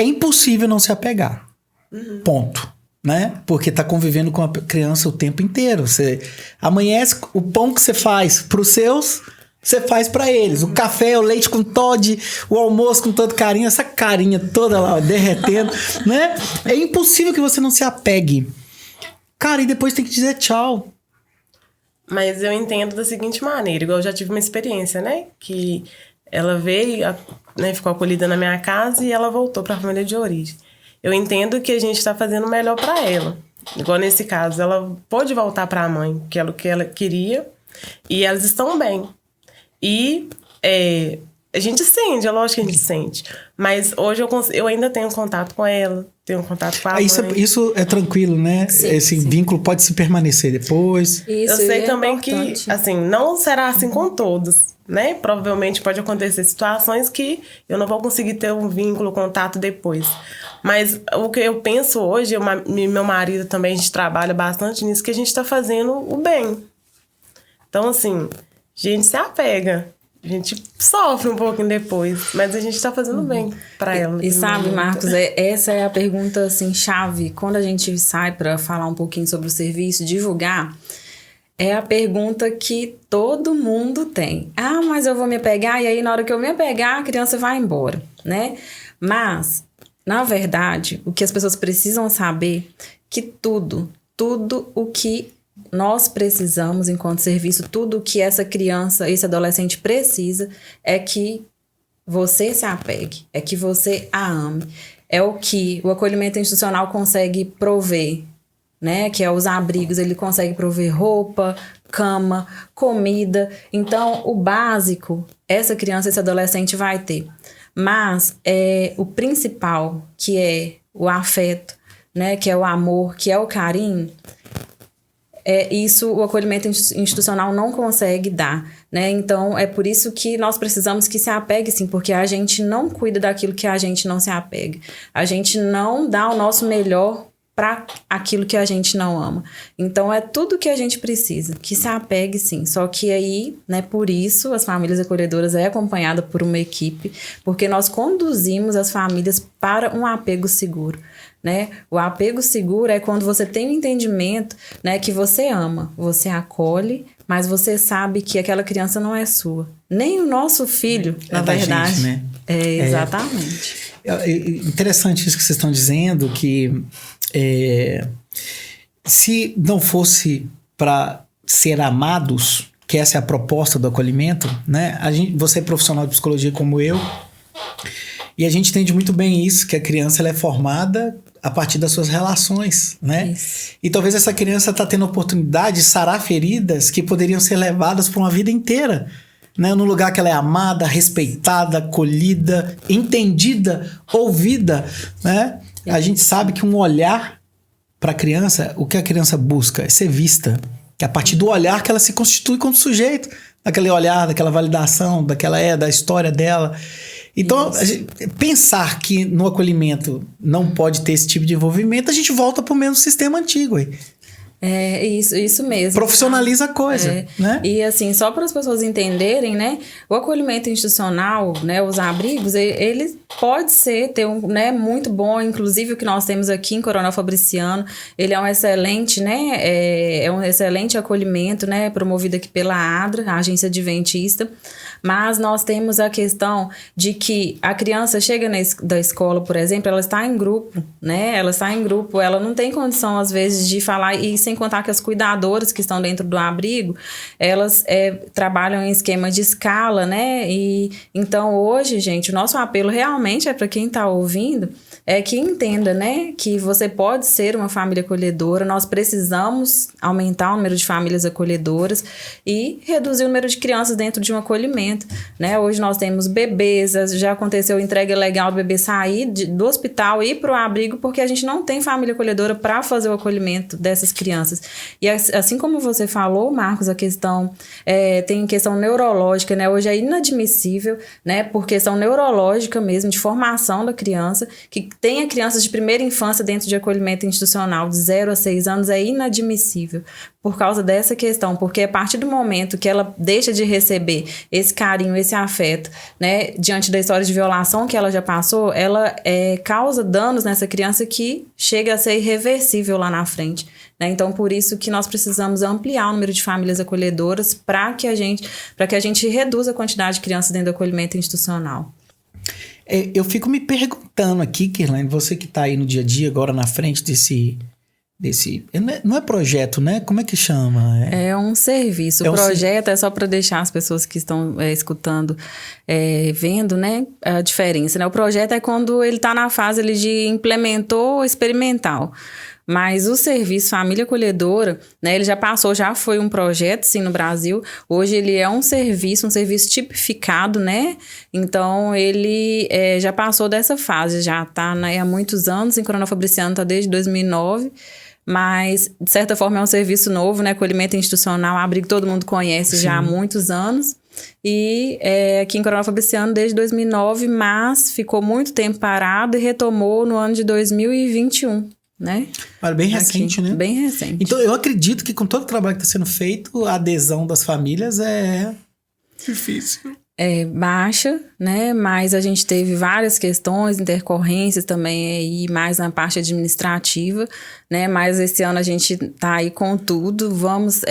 É impossível não se apegar. Ponto. Né? Porque tá convivendo com a criança o tempo inteiro. Você amanhece, o pão que você faz pros seus, você faz pra eles. O café, o leite com Toddy, o almoço com todo carinho, essa carinha toda lá derretendo, né? É impossível que você não se apegue. Cara, e depois tem que dizer tchau. Mas eu entendo da seguinte maneira, igual eu já tive uma experiência, né? Que ela veio, né, ficou acolhida na minha casa e ela voltou pra família de origem. Eu entendo que a gente está fazendo o melhor para ela. Igual nesse caso, ela pôde voltar para a mãe, que era o que ela queria, e elas estão bem. E a gente sente, é lógico que a gente sente. Mas hoje eu ainda tenho contato com ela, tenho contato com a mãe. Isso é tranquilo, né? Sim, esse vínculo pode se permanecer depois. Eu sei também importante. Que, assim, não será assim com todos, né? Provavelmente pode acontecer situações que eu não vou conseguir ter um vínculo, contato depois. Mas o que eu penso hoje, meu marido também, a gente trabalha bastante nisso, que a gente está fazendo o bem. Então, assim, a gente se apega. A gente sofre um pouquinho depois, mas a gente está fazendo bem para ela. E sabe, Marcos, essa é a pergunta assim, chave. Quando a gente sai para falar um pouquinho sobre o serviço, divulgar, é a pergunta que todo mundo tem. Ah, mas eu vou me apegar, e aí na hora que eu me apegar, a criança vai embora, né? Mas, na verdade, o que as pessoas precisam saber que tudo o que nós precisamos enquanto serviço, tudo o que essa criança, esse adolescente precisa é que você se apegue, é que você a ame. É o que o acolhimento institucional consegue prover, né? Que é os abrigos, ele consegue prover roupa, cama, comida. Então, o básico, essa criança, esse adolescente vai ter. Mas o principal, que é o afeto, né? Que é o amor, que é o carinho, isso o acolhimento institucional não consegue dar, né? Então, é por isso que nós precisamos que se apegue, sim, porque a gente não cuida daquilo que a gente não se apega. A gente não dá o nosso melhor para aquilo que a gente não ama. Então, é tudo que a gente precisa, que se apegue, sim. Só que aí, né, por isso, as famílias acolhedoras é acompanhada por uma equipe, porque nós conduzimos as famílias para um apego seguro. Né? O apego seguro é quando você tem o entendimento, né, que você ama, você acolhe, mas você sabe que aquela criança não é sua. Nem o nosso filho, na verdade. Gente, né? Exatamente. Interessante isso que vocês estão dizendo, que se não fosse para ser amados, que essa é a proposta do acolhimento, né? Você é profissional de psicologia como eu, e a gente entende muito bem isso, que a criança ela é formada a partir das suas relações, né? Isso. E talvez essa criança está tendo a oportunidade de sarar feridas que poderiam ser levadas para uma vida inteira, né? Num lugar que ela é amada, respeitada, acolhida, entendida, ouvida, né? A gente sabe que um olhar para a criança, o que a criança busca é ser vista. Que é a partir do olhar que ela se constitui como sujeito, daquele olhar, daquela validação, da história dela. Então, pensar que no acolhimento não pode ter esse tipo de envolvimento, a gente volta para o mesmo sistema antigo aí. Isso mesmo. Profissionaliza a coisa, né? E assim, só para as pessoas entenderem, né? O acolhimento institucional, né? Os abrigos, ele pode ter muito bom, inclusive o que nós temos aqui em Coronel Fabriciano, ele é um excelente, né? É um excelente acolhimento, né? Promovido aqui pela ADRA, a Agência Adventista. Mas nós temos a questão de que a criança chega da escola, por exemplo, ela está em grupo, né? Ela está em grupo, ela não tem condição, às vezes, de falar, e sem contar que as cuidadoras que estão dentro do abrigo, elas trabalham em esquema de escala, né? E então, hoje, gente, o nosso apelo realmente é para quem está ouvindo, é que entenda, né? Que você pode ser uma família acolhedora, nós precisamos aumentar o número de famílias acolhedoras e reduzir o número de crianças dentro de um acolhimento. Né? Hoje nós temos bebês, já aconteceu entrega legal do bebê sair do hospital e ir para o abrigo porque a gente não tem família acolhedora para fazer o acolhimento dessas crianças. E assim como você falou, Marcos, a questão tem questão neurológica, né? Hoje é inadmissível, né? Por questão neurológica mesmo, de formação da criança, que tenha crianças de primeira infância dentro de acolhimento institucional de 0 a 6 anos, é inadmissível por causa dessa questão, porque a partir do momento que ela deixa de receber esse carinho, esse afeto, né, diante da história de violação que ela já passou, ela causa danos nessa criança que chega a ser irreversível lá na frente, né? Então, por isso que nós precisamos ampliar o número de famílias acolhedoras para que a gente reduza a quantidade de crianças dentro do acolhimento institucional. Eu fico me perguntando aqui, Kirlane, você que está aí no dia a dia, agora na frente desse não é projeto, né? Como é que chama? É um serviço. O projeto é só para deixar as pessoas que estão escutando, vendo, né, a diferença, né? O projeto é quando ele está na fase ali de implementou experimental. Mas o serviço Família Acolhedora, né, ele já foi um projeto, sim, no Brasil. Hoje ele é um serviço tipificado, né? Então, ele já passou dessa fase, já está, né, há muitos anos. Em Coronel Fabriciano está desde 2009. Mas, de certa forma, é um serviço novo, né? Acolhimento institucional, abrigo que todo mundo conhece já há muitos anos. E aqui em Coronel Fabriciano desde 2009, mas ficou muito tempo parado e retomou no ano de 2021. Né? Bem recente, né? Bem recente. Então, eu acredito que com todo o trabalho que está sendo feito, a adesão das famílias é difícil. Baixa, né? Mas a gente teve várias questões, intercorrências também aí, mais na parte administrativa, né? Mas esse ano a gente tá aí com tudo, vamos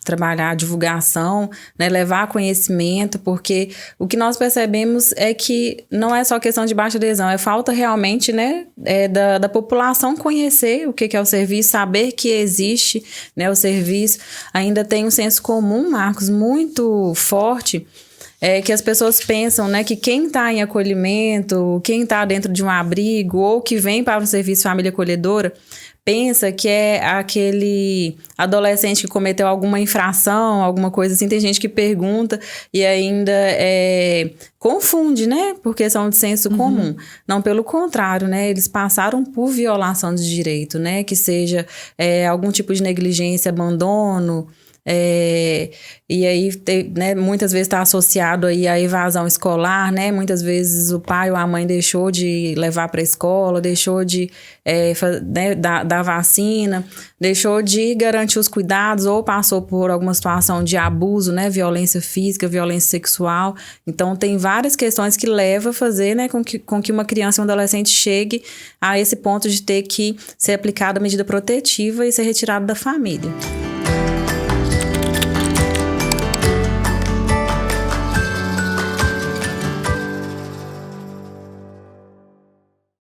trabalhar a divulgação, né? Levar conhecimento, porque o que nós percebemos é que não é só questão de baixa adesão, é falta realmente, né? Da população conhecer o que é o serviço, saber que existe, né? O serviço ainda tem um senso comum, Marcos, muito forte, que as pessoas pensam, né, que quem está em acolhimento, quem está dentro de um abrigo ou que vem para o serviço Família Acolhedora, pensa que é aquele adolescente que cometeu alguma infração, alguma coisa assim. Tem gente que pergunta e ainda confunde, né, por questão de senso comum. Não, pelo contrário, né, eles passaram por violação de direito, né, que seja algum tipo de negligência, abandono. E aí, né, muitas vezes está associado aí à evasão escolar, né? Muitas vezes o pai ou a mãe deixou de levar para a escola, deixou de dar vacina, deixou de garantir os cuidados ou passou por alguma situação de abuso, né? Violência física, violência sexual. Então, tem várias questões que levam a fazer, né, com que uma criança e um adolescente chegue a esse ponto de ter que ser aplicada a medida protetiva e ser retirado da família.